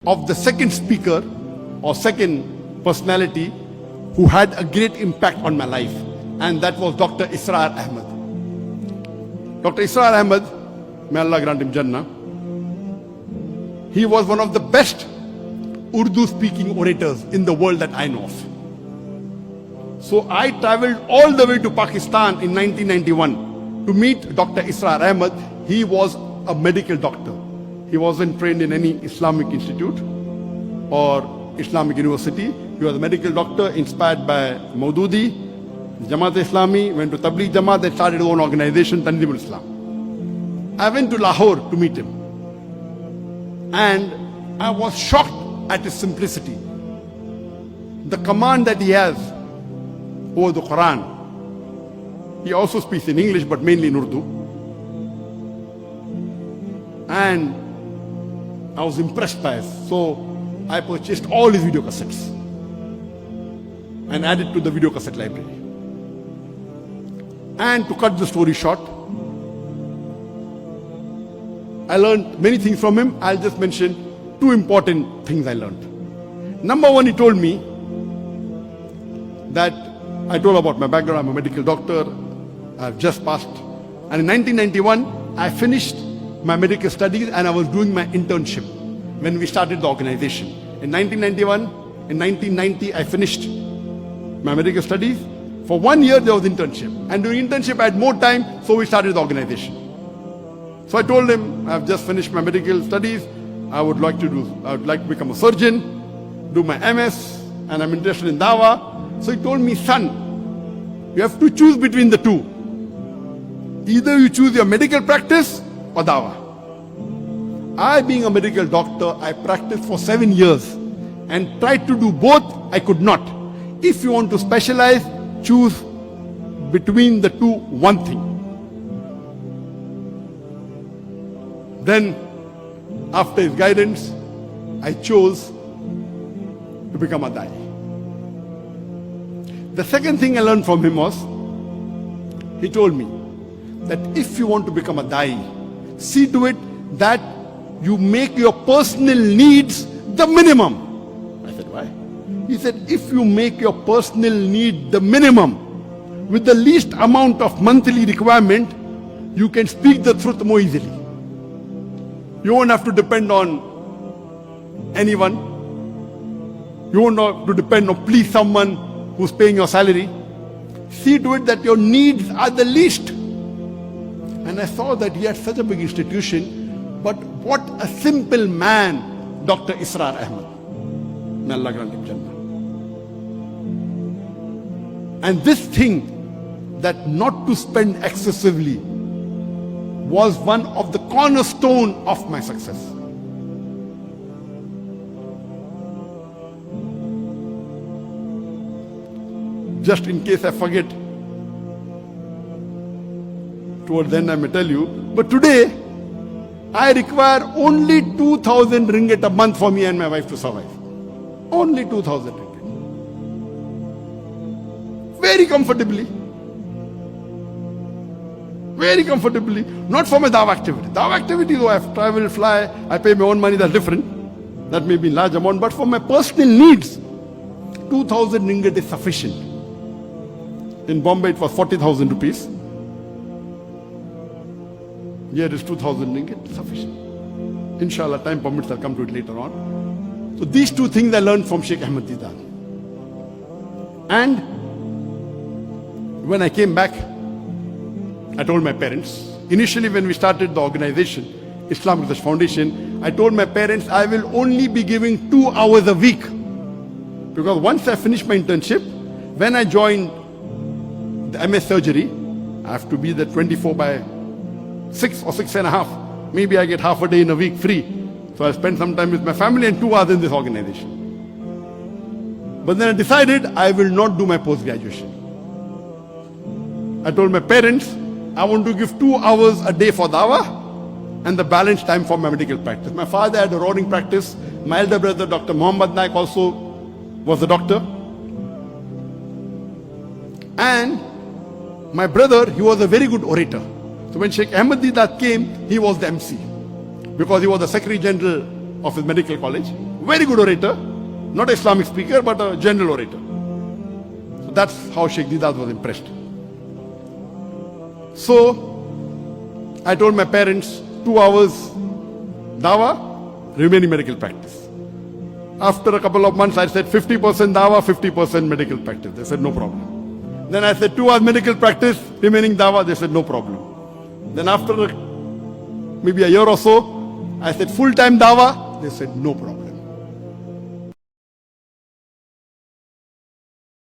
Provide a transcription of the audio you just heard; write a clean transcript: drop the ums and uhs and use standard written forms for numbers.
of the second speaker or second personality who had a great impact on my life, and that was Dr.Israr Ahmed. Dr.Israr Ahmed, may Allah grant him Jannah, he was one of the best Urdu-speaking orators in the world that I know of. So I traveled all the way to Pakistan in 1991 to meet Dr. Israr Ahmed. He was a medical doctor. He wasn't trained in any Islamic institute or Islamic university. He was a medical doctor inspired by Maududi, Jamaat-e-Islami, went to Tabligh Jamaat, then started his own organization, Tanzimul Islam. I went to Lahore to meet him. And I was shocked at his simplicity. The command that he has over the Quran. He also speaks in English, but mainly in Urdu. And I was impressed by it. So I purchased all his video cassettes and added to the video cassette library. And to cut the story short, I learned many things from him. I'll just mention two important things I learned. Number one, he told me that I told about my background. I'm a medical doctor. I've just passed. And in 1991, I finished my medical studies and I was doing my internship when we started the organization. In 1991, in 1990, I finished my medical studies. For 1 year, there was internship. And during internship, I had more time, so we started the organization. So I told him, I've just finished my medical studies. I would like to become a surgeon, do my MS, and I'm interested in Dawah. So he told me, son, you have to choose between the two. Either you choose your medical practice or Dawah. I, being a medical doctor, I practiced for 7 years and tried to do both. I could not. If you want to specialize, choose between the two one thing. Then, after his guidance, I chose to become a Dai. The second thing I learned from him was, he told me that if you want to become a Dai, see to it that you make your personal needs the minimum. I said, why? He said, if you make your personal need the minimum with the least amount of monthly requirement, you can speak the truth more easily. You won't have to depend on anyone. You won't have to depend on please someone who's paying your salary. See to it that your needs are the least. And I saw that he had such a big institution, but what a simple man Dr. Israr Ahmed. May Allah grant him Jannah. And this thing, that not to spend excessively, was one of the cornerstone of my success. Just in case I forget, towards the end I may tell you, but today I require only 2,000 ringgit a month for me and my wife to survive. Only 2,000 ringgit. Very comfortably. Very comfortably. Not for my Dawah activity. Dawah activity, though I have travel, fly, I pay my own money, that's different. That may be in large amount, but for my personal needs, 2,000 ringgit is sufficient. In Bombay, it was 40,000 rupees. Here it is 2,000 ringgit, sufficient. Inshallah, time permits, I'll come to it later on. So these two things I learned from Shaykh Ahmed Didan. And when I came back, I told my parents, initially when we started the organization, Islamic Research Foundation, I told my parents I will only be giving 2 hours a week. Because once I finished my internship, when I joined the MS surgery, I have to be there 24/6 or 6.5. Maybe I get half a day in a week free. So I spend some time with my family and 2 hours in this organization. But then I decided I will not do my post-graduation. I told my parents, I want to give 2 hours a day for Dawah and the balance time for my medical practice. My father had a roaring practice. My elder brother, Dr. Mohammed Naik, also was a doctor. And my brother, he was a very good orator. So when Shaykh Ahmed Didat came, he was the MC. because he was the Secretary General of his medical college. Very good orator. Not an Islamic speaker, but a general orator. So that's how Sheikh Didat was impressed. So I told my parents, 2 hours dawah, remaining medical practice. After a couple of months, I said 50% dawah, 50% medical practice. They said no problem. Then I said 2 hours medical practice, remaining dawah. They said no problem. Then after maybe a year or so, I said full-time dawah. They said no problem.